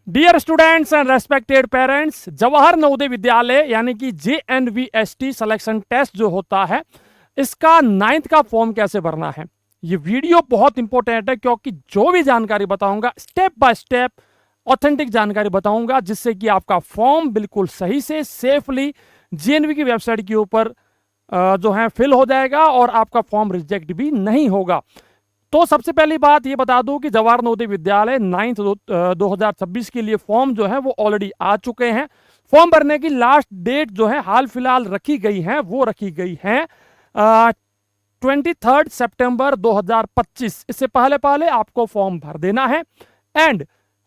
Dear students and respected parents, Jawahar Navodaya Vidyalaya यानी कि JNVST selection test जो होता है, इसका 9th का फॉर्म कैसे भरना है, ये वीडियो बहुत इंपॉर्टेंट है क्योंकि जो भी जानकारी बताऊंगा स्टेप बाय स्टेप ऑथेंटिक जानकारी बताऊंगा, जिससे कि आपका फॉर्म बिल्कुल सही से सेफली JNV की वेबसाइट के ऊपर जो है फिल हो जाएगा और आपका फॉर्म रिजेक्ट भी नहीं होगा। तो सबसे पहली बात ये बता दूं कि जवाहर नवोदय विद्यालय 9th 2026 के लिए फॉर्म जो है वो ऑलरेडी आ चुके हैं। फॉर्म भरने की लास्ट डेट जो है हाल फिलहाल रखी गई है, वो रखी गई है 23 सितंबर 2025। इससे पहले पहले आपको फॉर्म भर देना है। एंड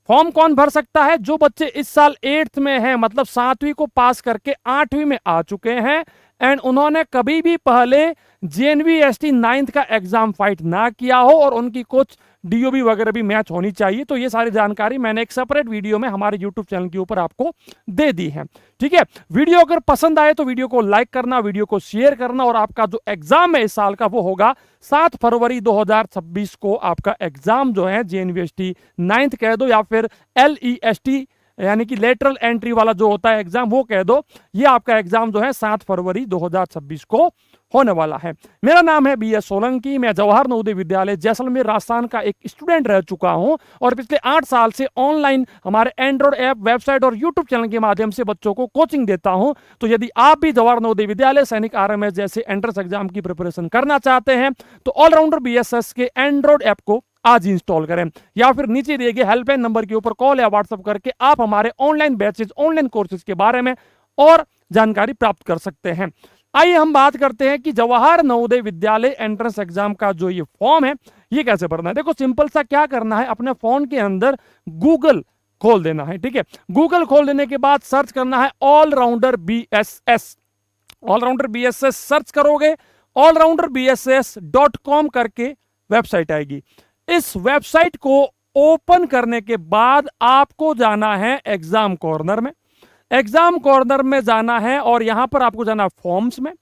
फॉर्म कौन भर सकता है? जो बच्चे इस साल 8th में हैं, मतलब 7वीं को पास करके 8वीं में आ चुके हैं एंड उन्होंने कभी भी पहले JNVST 9th का एग्जाम फाइट ना किया हो और उनकी कुछ DOB वगैरह भी मैच होनी चाहिए। तो ये सारी जानकारी मैंने एक सेपरेट वीडियो में हमारे YouTube चैनल के ऊपर आपको दे दी है। ठीक है, वीडियो अगर पसंद आए तो वीडियो को लाइक करना, वीडियो को शेयर करना, और आपका जो एग्जाम है इस साल का वो होगा 7 फरवरी 2026 को आपका एग्जाम जो है JNVST 9th कह दो या फिर LEST यानी कि लेटरल एंट्री वाला जो होता है एग्जाम वो कह दो, ये आपका एग्जाम जो है 7 फरवरी 2026 को होने वाला है। मेरा नाम है BS सोलंकी। मैं जवाहर नवोदय विद्यालय जैसलमेर राजस्थान का एक स्टूडेंट रह चुका हूं और पिछले 8 साल से ऑनलाइन हमारे एंड्रॉइड ऐप, वेबसाइट और यूट्यूब चैनल के माध्यम से बच्चों को कोचिंग देता हूं। तो यदि आप भी जवाहर नवोदय विद्यालय, सैनिक, RMS जैसे एंट्रेंस एग्जाम की प्रिपरेशन करना चाहते हैं तो ऑलराउंडर BSS के एंड्रॉइड ऐप को आज ही इंस्टॉल करें या फिर नीचे दिए गए हेल्पलाइन नंबर के ऊपर कॉल या व्हाट्सएप करके आप हमारे ऑनलाइन बैचेज, ऑनलाइन कोर्सेज के बारे में और जानकारी प्राप्त कर सकते हैं। आइए हम बात करते हैं कि जवाहर नवोदय विद्यालय एंट्रेंस एग्जाम का जो ये फॉर्म है ये कैसे भरना है। देखो सिंपल सा क्या करना है, अपने फोन के अंदर गूगल खोल देना है। ठीक है, गूगल खोल देने के बाद सर्च करना है allrounder BSS। Allrounder BSS search करोगे, allrounderbss.com करके वेबसाइट आएगी। इस वेबसाइट को ओपन करने के बाद आपको जाना है एग्जाम कॉर्नर में। एग्जाम कॉर्नर में जाना है और यहां पर आपको जाना है फॉर्म्स में।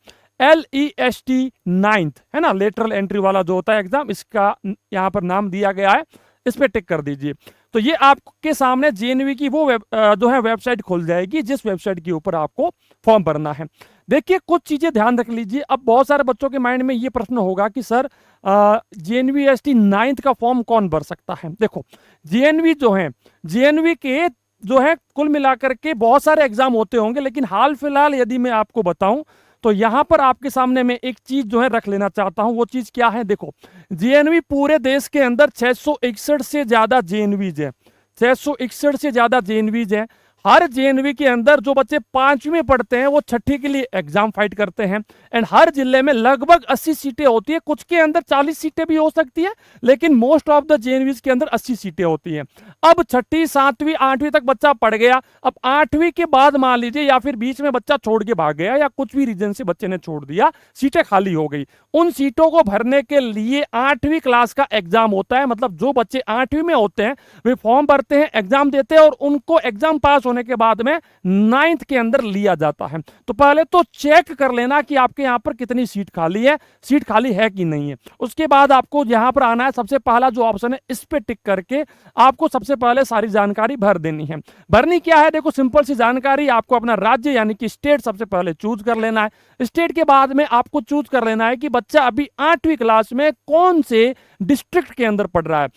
LEST 9th है ना, लेटरल एंट्री वाला जो होता है एग्जाम, इसका यहां पर नाम दिया गया है, इस पे टिक कर दीजिए। तो ये आपके सामने JNV की वो जो है वेबसाइट खुल जाएगी, जिस वेबसाइट के ऊपर आपको फॉर्म भरना है। देखिए कुछ चीजें ध्यान रख लीजिए। अब बहुत सारे बच्चों के माइंड में ये प्रश्न होगा कि सर JNVST 9th का फॉर्म कौन भर सकता है। देखो JNV जो है, JNV के जो है कुल मिलाकर के बहुत सारे एग्जाम होते होंगे, लेकिन हाल फिलहाल यदि मैं आपको बताऊं तो यहां पर आपके सामने मैं एक चीज जो है रख लेना चाहता हूं। वो चीज क्या है? देखो JNV पूरे देश के अंदर 661 से ज्यादा JNVs है, 661 से ज्यादा JNVs है। हर JNV के अंदर जो बच्चे 5वीं में पढ़ते हैं वो 6ठी के लिए एग्जाम फाइट करते हैं एंड हर जिले में लगभग 80 सीटें होती है। कुछ के अंदर 40 सीटें भी हो सकती है, लेकिन मोस्ट ऑफ द JNVs के अंदर 80 सीटें होती हैं। अब 6ठी, 7वीं, 8वीं तक बच्चा पढ़ गया, अब 8वीं के बाद मान लीजिए या फिर बीच में बच्चा छोड़ के भाग गया या कुछ भी रीजन से बच्चे ने छोड़ दिया, सीटें खाली हो गई। उन सीटों को भरने के लिए 8वीं क्लास का एग्जाम होता है। मतलब जो बच्चे 8वीं में होते हैं वे फॉर्म भरते हैं, एग्जाम देते हैं और उनको एग्जाम पास होने के बाद में 9th के अंदर लिया जाता है। तो पहले तो चेक कर लेना कि आपके यहां पर कितनी सीट खाली है, सीट खाली है कि नहीं है। उसके बाद आपको यहां पर आना है, सबसे पहला जो ऑप्शन है इस पे टिक करके आपको सबसे पहले सारी जानकारी भर देनी है। भरनी क्या है? देखो सिंपल सी जानकारी, आपको अपना राज्य यानी कि स्टेट सबसे पहले चूज कर लेना है। स्टेट के बाद में आपको चूज कर लेना है कि बच्चा अभी 8वीं क्लास में कौन से डिस्ट्रिक्ट के अंदर पढ़ रहा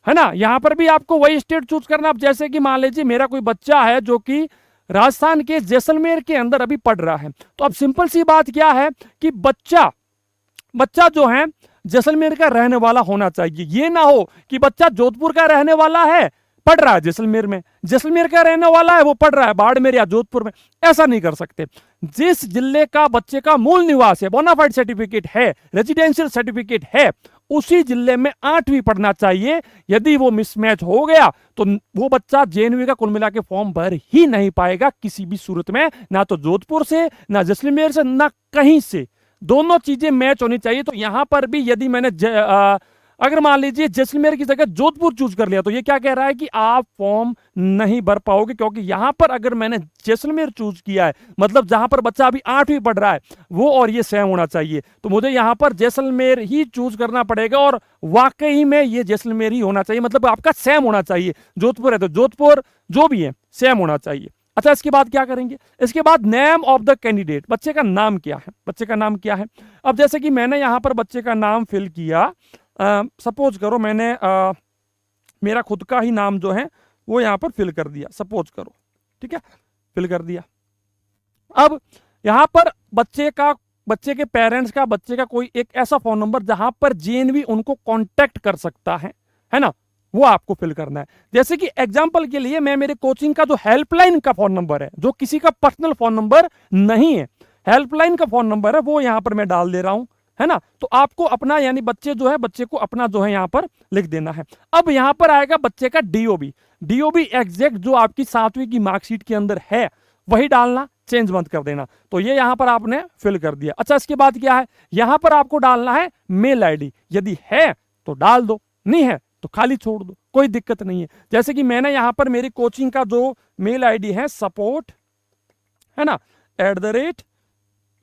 है ना। यहां पर भी आपको वही स्टेट चूज करना। अब जैसे कि मान लीजिए मेरा कोई बच्चा है जो कि राजस्थान के जैसलमेर के अंदर अभी पढ़ रहा है, तो अब सिंपल सी बात क्या है कि बच्चा जो है जैसलमेर का रहने वाला होना चाहिए। ये ना हो कि बच्चा जोधपुर का रहने वाला है, पढ़ रहा है जैसलमेर में, जैसलमेर का रहने वाला है वो पढ़ रहा है बाड़मेर या जोधपुर में। ऐसा नहीं कर सकते। जिस जिले का बच्चे का मूल निवास है, बोनाफाइड सर्टिफिकेट है, रेजिडेंशियल सर्टिफिकेट है, उसी जिले में 8वीं पढ़ना चाहिए। यदि वो मिसमैच हो गया तो वो बच्चा JNV का कुल मिला के फॉर्म भर ही नहीं पाएगा किसी भी सूरत में, ना तो जोधपुर से, ना जैसलमेर से, ना कहीं से। दोनों चीजें मैच होनी चाहिए। तो यहां पर भी यदि मैंने अगर मान लीजिए जैसलमेर की जगह जोधपुर चूज कर लिया तो ये क्या कह रहा है कि आप फॉर्म नहीं भर पाओगे, क्योंकि यहां पर अगर मैंने जैसलमेर चूज किया है मतलब जहां पर बच्चा अभी 8वीं पढ़ रहा है वो और ये सेम होना चाहिए, तो मुझे यहां पर जैसलमेर ही चूज करना पड़ेगा और वाकई में ये जैसलमेर ही होना चाहिए, मतलब आपका सेम होना चाहिए। जोधपुर है तो जोधपुर जो भी है सेम होना चाहिए। अच्छा, इसके बाद क्या करेंगे, इसके बाद नेम ऑफ द कैंडिडेट, बच्चे का नाम क्या है, बच्चे का नाम क्या है। अब जैसे कि मैंने यहां पर बच्चे का नाम फिल किया, सपोज करो मैंने मेरा खुद का ही नाम जो है वो यहां पर फिल कर दिया, सपोज करो, ठीक है, फिल कर दिया। अब यहां पर बच्चे के पेरेंट्स का, बच्चे का कोई एक ऐसा फोन नंबर जहां पर जेएनवी उनको कांटेक्ट कर सकता है ना, वो आपको फिल करना है। जैसे कि एग्जांपल के लिए मैं मेरे कोचिंग का जो हेल्पलाइन का फोन नंबर है, जो किसी का पर्सनल फोन नंबर नहीं है, हेल्पलाइन का फोन नंबर है, वो यहां पर मैं डाल दे रहा हूं, है ना। तो आपको अपना यानी बच्चे को अपना जो है यहां पर लिख देना है। अब यहां पर आएगा बच्चे का डीओबी एग्जैक्ट जो आपकी 7वीं की मार्कशीट के अंदर है वही डालना, चेंज मत कर देना। तो ये यहां पर आपने फिल कर दिया। अच्छा, इसके बाद क्या है, यहां पर आपको डालना है मेल आईडी, यदि है तो डाल दो, नहीं है तो खाली छोड़ दो, कोई दिक्कत नहीं है। जैसे कि मैंने यहां पर मेरी कोचिंग का जो मेल आईडी है सपोर्ट, है ना,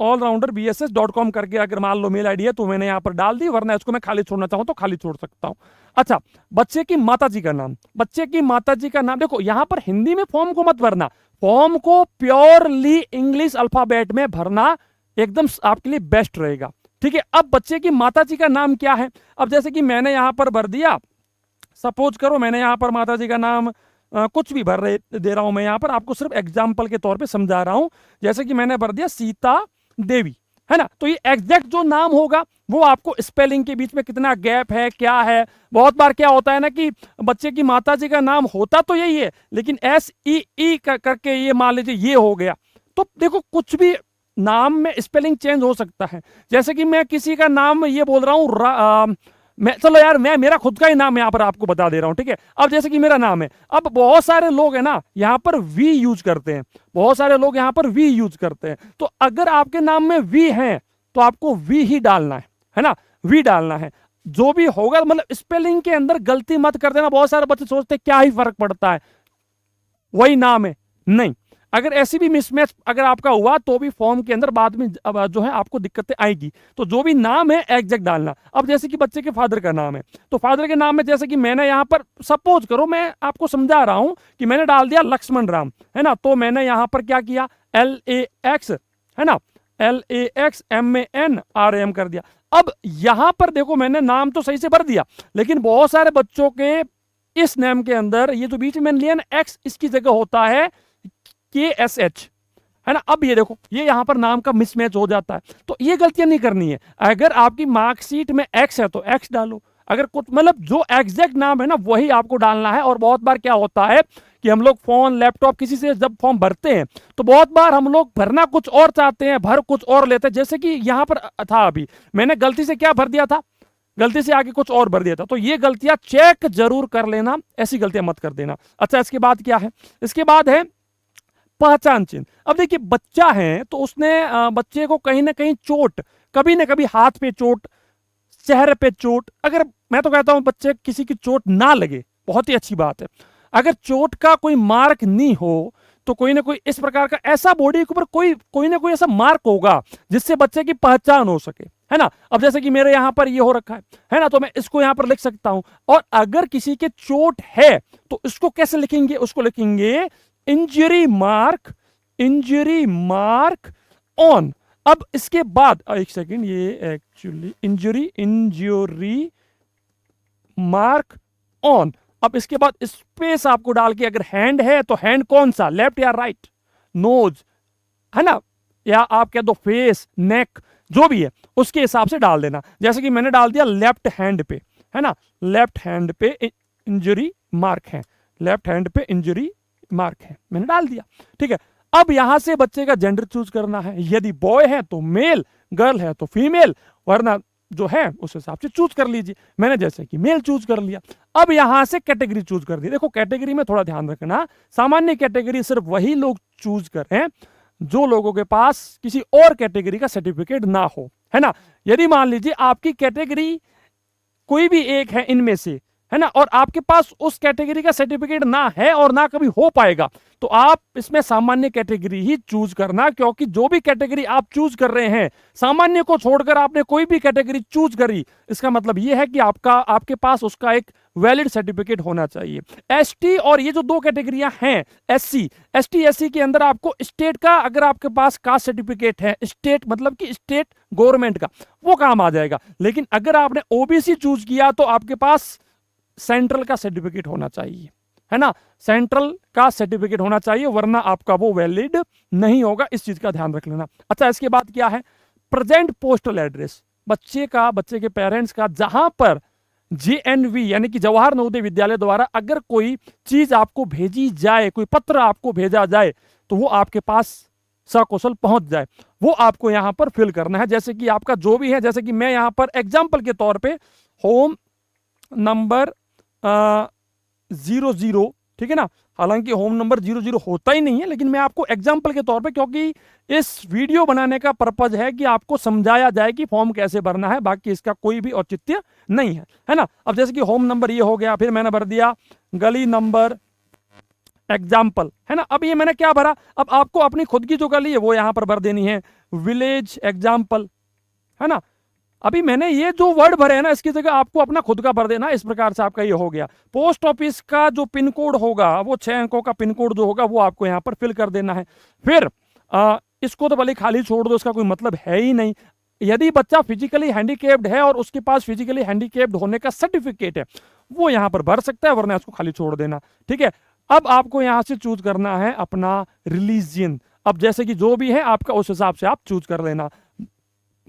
@allrounderbss.com करके अगर मान लो मेल आईडी है तो मैंने यहां पर डाल दी, वरना इसको मैं खाली छोड़ना चाहूं तो खाली छोड़ सकता हूं। अच्छा, बच्चे की माताजी का नाम, बच्चे की माताजी का नाम देखो यहां पर हिंदी में फॉर्म को मत भरना, फॉर्म को प्योरली इंग्लिश अल्फाबेट में भरना एकदम आपके लिए बेस्ट रहेगा, ठीक है। अब बच्चे की माताजी का नाम क्या है, अब जैसे कि मैंने यहां पर भर दिया, सपोज करो मैंने यहां पर माताजी का नाम कुछ भी दे रहा हूं, मैं यहां पर आपको सिर्फ एग्जाम्पल के तौर पे समझा रहा हूं। जैसे कि मैंने भर दिया सीता देवी, है ना, तो ये एग्जैक्ट जो नाम होगा वो आपको स्पेलिंग के बीच में कितना गैप है क्या है, बहुत बार क्या होता है ना कि बच्चे की माताजी का नाम होता तो यही है लेकिन SEE करके ये मान लीजिए ये हो गया, तो देखो कुछ भी नाम में स्पेलिंग चेंज हो सकता है। जैसे कि मैं किसी का नाम ये बोल रहा हूं चलो यार मैं मेरा खुद का ही नाम यहां पर आपको बता दे रहा हूं, ठीक है। अब जैसे कि मेरा नाम है, अब बहुत सारे लोग है ना यहां पर वी यूज करते हैं, बहुत सारे लोग यहां पर वी यूज करते हैं, तो अगर आपके नाम में वी है तो आपको वी ही डालना है ना, वी डालना है। जो भी होगा मतलब स्पेलिंग के अंदर गलती मत कर देना। बहुत सारे बच्चे सोचते हैं क्या ही फर्क पड़ता है, वही नाम है, नहीं। अगर ऐसी भी मिसमैच अगर आपका हुआ तो भी फॉर्म के अंदर बाद में जो है आपको दिक्कतें आएगी, तो जो भी नाम है एग्जैक्ट डालना। अब जैसे कि बच्चे के फादर का नाम है तो फादर के नाम में जैसे कि मैंने यहां पर सपोज करो मैं आपको समझा रहा हूं कि मैंने डाल दिया लक्ष्मण राम, है ना, तो मैंने यहां पर क्या किया LAX, है ना, LAXMANRAM कर दिया। अब यहां पर देखो मैंने नाम तो सही से भर दिया लेकिन बहुत सारे बच्चों के इस नेम के अंदर ये जो बीच में मैंने लिया ना X, इसकी जगह होता है KSH, है ना। अब ये देखो ये यहां पर नाम का मिसमैच हो जाता है, तो ये गलतियां नहीं करनी है। अगर आपकी मार्कशीट में X है तो X डालो, अगर कुछ मतलब जो एग्जैक्ट नाम है ना वही आपको डालना है। और बहुत बार क्या होता है कि हम लोग फोन लैपटॉप किसी से जब फॉर्म भरते हैं तो बहुत बार हम लोग भरना कुछ और चाहते हैं, भर कुछ और लेते हैं। जैसे कि यहां पर था अभी मैंने गलती से क्या भर दिया था, गलती से आगे कुछ और भर दिया था, तो ये गलतियां चेक जरूर कर लेना, ऐसी गलतियां मत कर देना। अच्छा, इसके बाद क्या है, इसके बाद है पहचान चिन्ह। अब देखिए बच्चा है तो उसने बच्चे को कहीं ना कहीं चोट, कभी ना कभी हाथ पे चोट, चेहरे पे चोट, अगर मैं तो कहता हूं बच्चे किसी की चोट ना लगे बहुत ही अच्छी बात है। अगर चोट का कोई मार्क नहीं हो तो कोई ना कोई इस प्रकार का ऐसा बॉडी के ऊपर कोई ना कोई ऐसा मार्क होगा जिससे बच्चे की पहचान हो सके, है ना। अब जैसे कि मेरे यहां पर ये हो रखा है ना, तो मैं इसको यहां पर लिख सकता हूं। और अगर किसी के चोट है तो इसको कैसे लिखेंगे, उसको लिखेंगे इंजरी मार्क ऑन। अब इसके बाद एक सेकेंड, ये एक्चुअली इंजरी मार्क ऑन। अब इसके बाद स्पेस आपको डाल के, अगर हैंड है तो हैंड कौन सा, लेफ्ट या राइट, नोज, है ना, या आप कह दो फेस, नेक, जो भी है उसके हिसाब से डाल देना। जैसे कि मैंने डाल दिया लेफ्ट हैंड पे, है ना, लेफ्ट हैंड पे इंजरी मार्क है, लेफ्ट हैंड पे इंजरी मार्क है, मैंने डाल दिया, ठीक है। अब यहां से बच्चे का जेंडर चूज करना है, यदि बॉय है तो मेल, गर्ल है तो फीमेल, वरना जो है उस हिसाब से चूज कर लीजिए। मैंने जैसे कि मेल चूज कर लिया। अब यहां से कैटेगरी चूज कर दी। देखो कैटेगरी में थोड़ा ध्यान रखना, सामान्य कैटेगरी सिर्फ वही लोग चूज करें जो लोगों के पास किसी और कैटेगरी का सर्टिफिकेट ना हो, है ना। यदि मान लीजिए आपकी कैटेगरी कोई भी एक है इनमें से, है ना, और आपके पास उस कैटेगरी का सर्टिफिकेट ना है और ना कभी हो पाएगा, तो आप इसमें सामान्य कैटेगरी ही चूज करना, क्योंकि जो भी कैटेगरी आप चूज कर रहे हैं, सामान्य को छोड़कर आपने कोई भी कैटेगरी चूज करी, इसका मतलब यह है कि आपके पास उसका एक वैलिड सर्टिफिकेट होना चाहिए। एसटी और ये जो दो कैटेगरियां हैं, एससी, एसटी के अंदर आपको स्टेट का, अगर आपके पास कास्ट सर्टिफिकेट है, स्टेट मतलब कि स्टेट गवर्नमेंट का, वो काम आ जाएगा। लेकिन अगर आपने ओबीसी चूज किया तो आपके पास सेंट्रल का सर्टिफिकेट होना चाहिए, है ना, सेंट्रल का सर्टिफिकेट होना चाहिए, वरना आपका वो वैलिड नहीं होगा। इस चीज का ध्यान रख लेना। अच्छा, इसके बाद क्या है, प्रेजेंट पोस्टल एड्रेस, बच्चे के पेरेंट्स का जहां पर जेएनवी यानी कि जवाहर नवोदय विद्यालय द्वारा अगर कोई चीज आपको भेजी जाए, कोई पत्र आपको भेजा जाए, तो वो आपके पास सकुशल पहुंच जाए, वो आपको यहां पर फिल करना है। जैसे कि आपका जो भी है, जैसे कि मैं यहां पर एग्जाम्पल के तौर पे होम नंबर 00, ठीक है ना, हालांकि होम नंबर 00 होता ही नहीं है, लेकिन मैं आपको एग्जाम्पल के तौर पे, क्योंकि इस वीडियो बनाने का पर्पज है कि आपको समझाया जाए कि फॉर्म कैसे भरना है, बाकी इसका कोई भी औचित्य नहीं है ना। अब जैसे कि होम नंबर ये हो गया, फिर मैंने भर दिया गली नंबर एग्जाम्पल, है ना। अब ये मैंने क्या भरा, अब आपको अपनी खुद की जो गली है वो यहां पर भर देनी है, विलेज एग्जाम्पल, है ना। अभी मैंने ये जो वर्ड भरे हैं ना, इसकी जगह आपको अपना खुद का भर देना। इस प्रकार से आपका ये हो गया। पोस्ट ऑफिस का जो पिन कोड होगा, वो 6 अंकों का पिन कोड जो होगा, वो आपको यहां पर फिल कर देना है। फिर इसको तो भले खाली छोड़ दो, इसका कोई मतलब है ही नहीं। यदि बच्चा फिजिकली हैंडीकेप्ड है और उसके पास फिजिकली हैंडीकेप्ड होने का सर्टिफिकेट है, वो यहां पर भर सकता है, वरना इसको खाली छोड़ देना, ठीक है। अब आपको यहां से चूज करना है अपना रिलीजियन। अब जैसे कि जो भी है आपका, उस हिसाब से आप चूज कर लेना।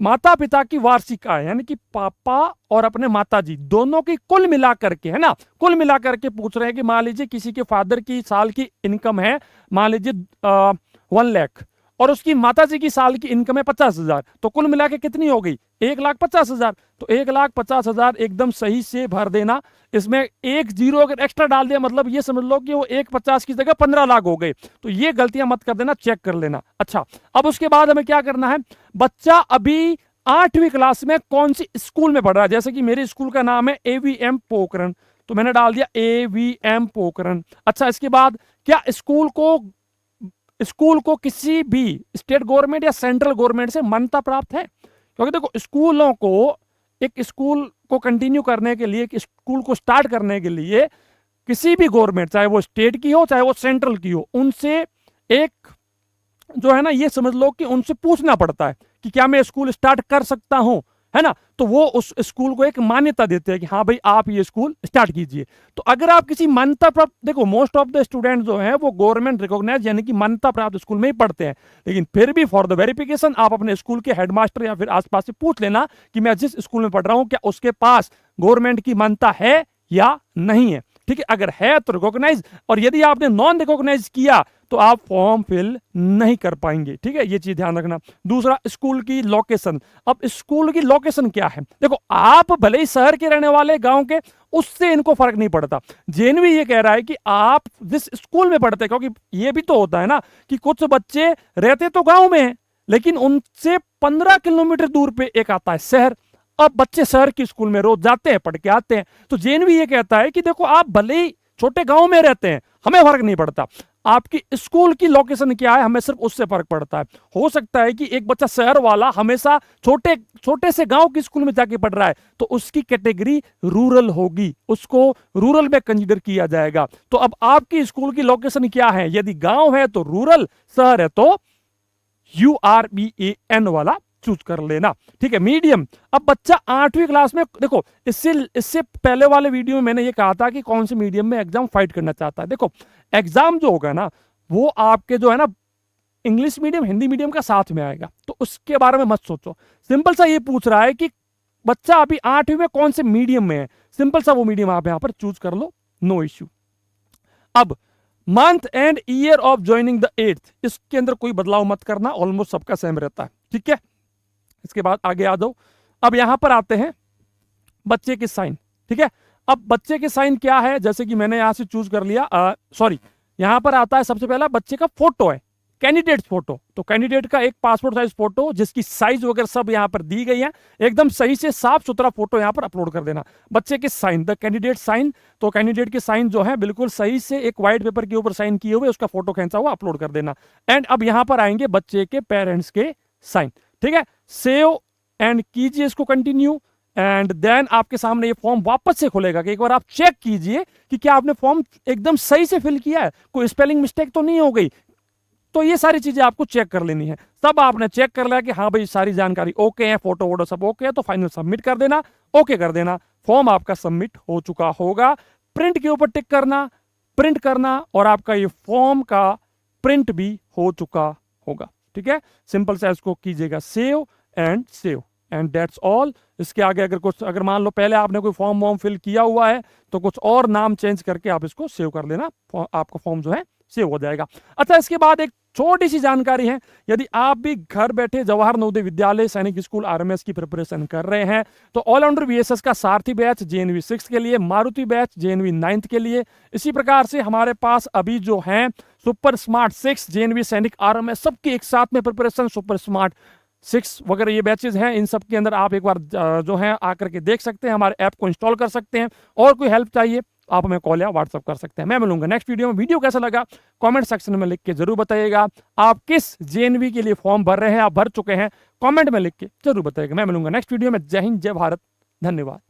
माता पिता की वार्षिक आय, यानी कि पापा और अपने माता जी दोनों की कुल मिलाकर के, है ना, कुल मिलाकर के पूछ रहे हैं कि मान लीजिए किसी के फादर की साल की इनकम है, मान लीजिए 1 लाख, और उसकी माता जी की साल की इनकम है 50,000, तो कुल मिला के कितनी हो गई, 1,50,000। तो 1,50,000 एकदम सही से भर देना। इसमें एक जीरो अगर एक्स्ट्रा डाल दिया, मतलब ये समझ लो कि वो 1,50 की जगह 15 लाख हो गए। तो ये गलतियां मत कर देना, चेक कर लेना। अच्छा, अब उसके बाद हमें क्या करना है, बच्चा अभी 8वीं क्लास में कौन सी स्कूल में पढ़ रहा है। जैसे कि मेरे स्कूल का नाम है AVM पोखरण, तो मैंने डाल दिया AVM पोखरण। अच्छा, इसके बाद क्या स्कूल को किसी भी स्टेट गवर्नमेंट या सेंट्रल गवर्नमेंट से मान्यता प्राप्त है। क्योंकि देखो, स्कूलों को, एक स्कूल को कंटिन्यू करने के लिए, एक स्कूल को स्टार्ट करने के लिए किसी भी गवर्नमेंट, चाहे वो स्टेट की हो चाहे वो सेंट्रल की हो, उनसे एक जो है ना, ये समझ लो कि उनसे पूछना पड़ता है कि क्या मैं स्कूल स्टार्ट कर सकता हूं, है ना। तो वो उस स्कूल को एक मान्यता देते हैं कि हाँ भाई, आप ये स्कूल स्टार्ट कीजिए। तो अगर आप किसी मान्यता प्राप्त, देखो मोस्ट ऑफ द स्टूडेंट जो है वो गवर्नमेंट रिकॉग्नाइज यानी कि मान्यता प्राप्त स्कूल में ही पढ़ते हैं, लेकिन फिर भी फॉर द वेरिफिकेशन आप अपने स्कूल के हेडमास्टर या फिर आसपास से पूछ लेना कि मैं जिस स्कूल में पढ़ रहा हूं, क्या उसके पास गवर्नमेंट की मान्यता है या नहीं है, ठीक है। अगर है तो रिकॉग्नाइज, और यदि आपने नॉन रिकॉग्नाइज किया तो आप फॉर्म फिल नहीं कर पाएंगे, ठीक है, ये चीज ध्यान रखना। दूसरा, स्कूल की लोकेशन। अब स्कूल की लोकेशन क्या है, देखो आप भले ही शहर के रहने वाले, गांव के, उससे इनको फर्क नहीं पड़ता। जेएनवी ये कह रहा है कि आप जिस स्कूल में पढ़ते हैं, क्योंकि ये भी तो होता है ना कि कुछ बच्चे रहते तो गांव में हैं, लेकिन उनसे 15 किलोमीटर दूर पे एक आता है शहर। अब बच्चे शहर की स्कूल में रोज जाते हैं, पढ़ के आते हैं। तो जेएनवी ये कहता है कि देखो, आप भले ही छोटे गांव में रहते हैं, हमें फर्क नहीं पड़ता, आपकी स्कूल की लोकेशन क्या है, हमें सिर्फ उससे फर्क पड़ता है। हो सकता है कि एक बच्चा शहर वाला हमेशा छोटे छोटे से गांव की स्कूल में जाके पढ़ रहा है, तो उसकी कैटेगरी रूरल होगी, उसको रूरल में कंसीडर किया जाएगा। तो अब आपकी स्कूल की लोकेशन क्या है, यदि गांव है तो रूरल, शहर है तो URBAN वाला चूज कर लेना, ठीक है। मीडियम, अब बच्चा 8वीं क्लास में, देखो इससे पहले वाले वीडियो में मैंने ये कहा था कि कौन से मीडियम में एग्जाम फाइट करना चाहता है। देखो, एग्जाम जो होगा ना, वो आपके जो है ना, इंग्लिश मीडियम हिंदी मीडियम का साथ में आएगा, तो उसके बारे में मत सोचो। सिंपल सा ये पूछ रहा है कि बच्चा अभी 8वीं में कौन से मीडियम में है, सिंपल सा वो मीडियम आप यहां पर चूज कर लो, नो इश्यू। अब month and year of joining the 8th, इसके अंदर कोई बदलाव मत करना, ऑलमोस्ट सबका सेम रहता है, ठीक है। इसके बाद आगे आ जाओ। अब यहां पर आते हैं बच्चे के साइन, ठीक है। अब बच्चे के साइन क्या है, जैसे कि मैंने यहां से चूज कर लिया, सॉरी, यहां पर आता है सबसे पहला बच्चे का फोटो है, कैंडिडेट फोटो, तो कैंडिडेट का एक पासपोर्ट साइज फोटो जिसकी साइज वगैरह सब यहाँ पर दी गई है, एकदम सही से साफ सुथरा फोटो यहाँ पर अपलोड कर देना। बच्चे के साइन, द कैंडिडेट साइन, तो कैंडिडेट के साइन जो है बिल्कुल सही से एक व्हाइट पेपर के ऊपर साइन किए हुए उसका फोटो खींचा हुआ अपलोड कर देना। एंड अब यहाँ पर आएंगे बच्चे के पेरेंट्स के साइन, ठीक है। सेव एंड कीजिए इसको कंटिन्यू, एंड देन आपके सामने ये फॉर्म वापस से खुलेगा कि एक बार आप चेक कीजिए कि क्या आपने फॉर्म एकदम सही से फिल किया है, कोई स्पेलिंग मिस्टेक तो नहीं हो गई। तो ये सारी चीजें आपको चेक कर लेनी है। सब आपने चेक कर लिया कि हाँ भाई सारी जानकारी ओके है, फोटो वोटो सब ओके है, तो फाइनल सबमिट कर देना, ओके कर देना, फॉर्म आपका सबमिट हो चुका होगा। प्रिंट के ऊपर टिक करना, प्रिंट करना, और आपका ये फॉर्म का प्रिंट भी हो चुका होगा, ठीक है। सिंपल से इसको कीजिएगा सेव एंड दैट्स ऑल। इसके आगे अगर मान लो पहले आपने कोई फॉर्म वॉर्म फिल किया हुआ है तो कुछ और नाम चेंज करके आप इसको सेव कर लेना, आपका फॉर्म जो है सेव हो जाएगा। अच्छा, इसके बाद एक छोटी सी जानकारी है, यदि आप भी घर बैठे जवाहर नवोदय विद्यालय सैनिक स्कूल आरएमएस की प्रिपरेशन कर रहे हैं तो ऑलराउंडर वीएसएस का सारथी बैच जेएनवी 6 के लिए, मारुति बैच जेएनवी 9 के लिए, इसी प्रकार से हमारे पास अभी जो है सुपर स्मार्ट 6 जेएनवी सैनिक आरएमएस सबकी एक साथ में प्रिपरेशन, सुपर स्मार्ट 6 वगैरह ये बैचेज हैं। इन सब के अंदर आप एक बार जो है आकर के देख सकते हैं, हमारे ऐप को इंस्टॉल कर सकते हैं, और कोई हेल्प चाहिए आप हमें कॉल या व्हाट्सअप कर सकते हैं। मैं मिलूंगा नेक्स्ट वीडियो में। वीडियो कैसा लगा कमेंट सेक्शन में लिख के जरूर बताइएगा। आप किस जेएनवी के लिए फॉर्म भर रहे हैं, आप भर चुके हैं, कमेंट में लिख के जरूर बताइएगा। मैं मिलूंगा नेक्स्ट वीडियो में। जय हिंद, जय भारत, धन्यवाद।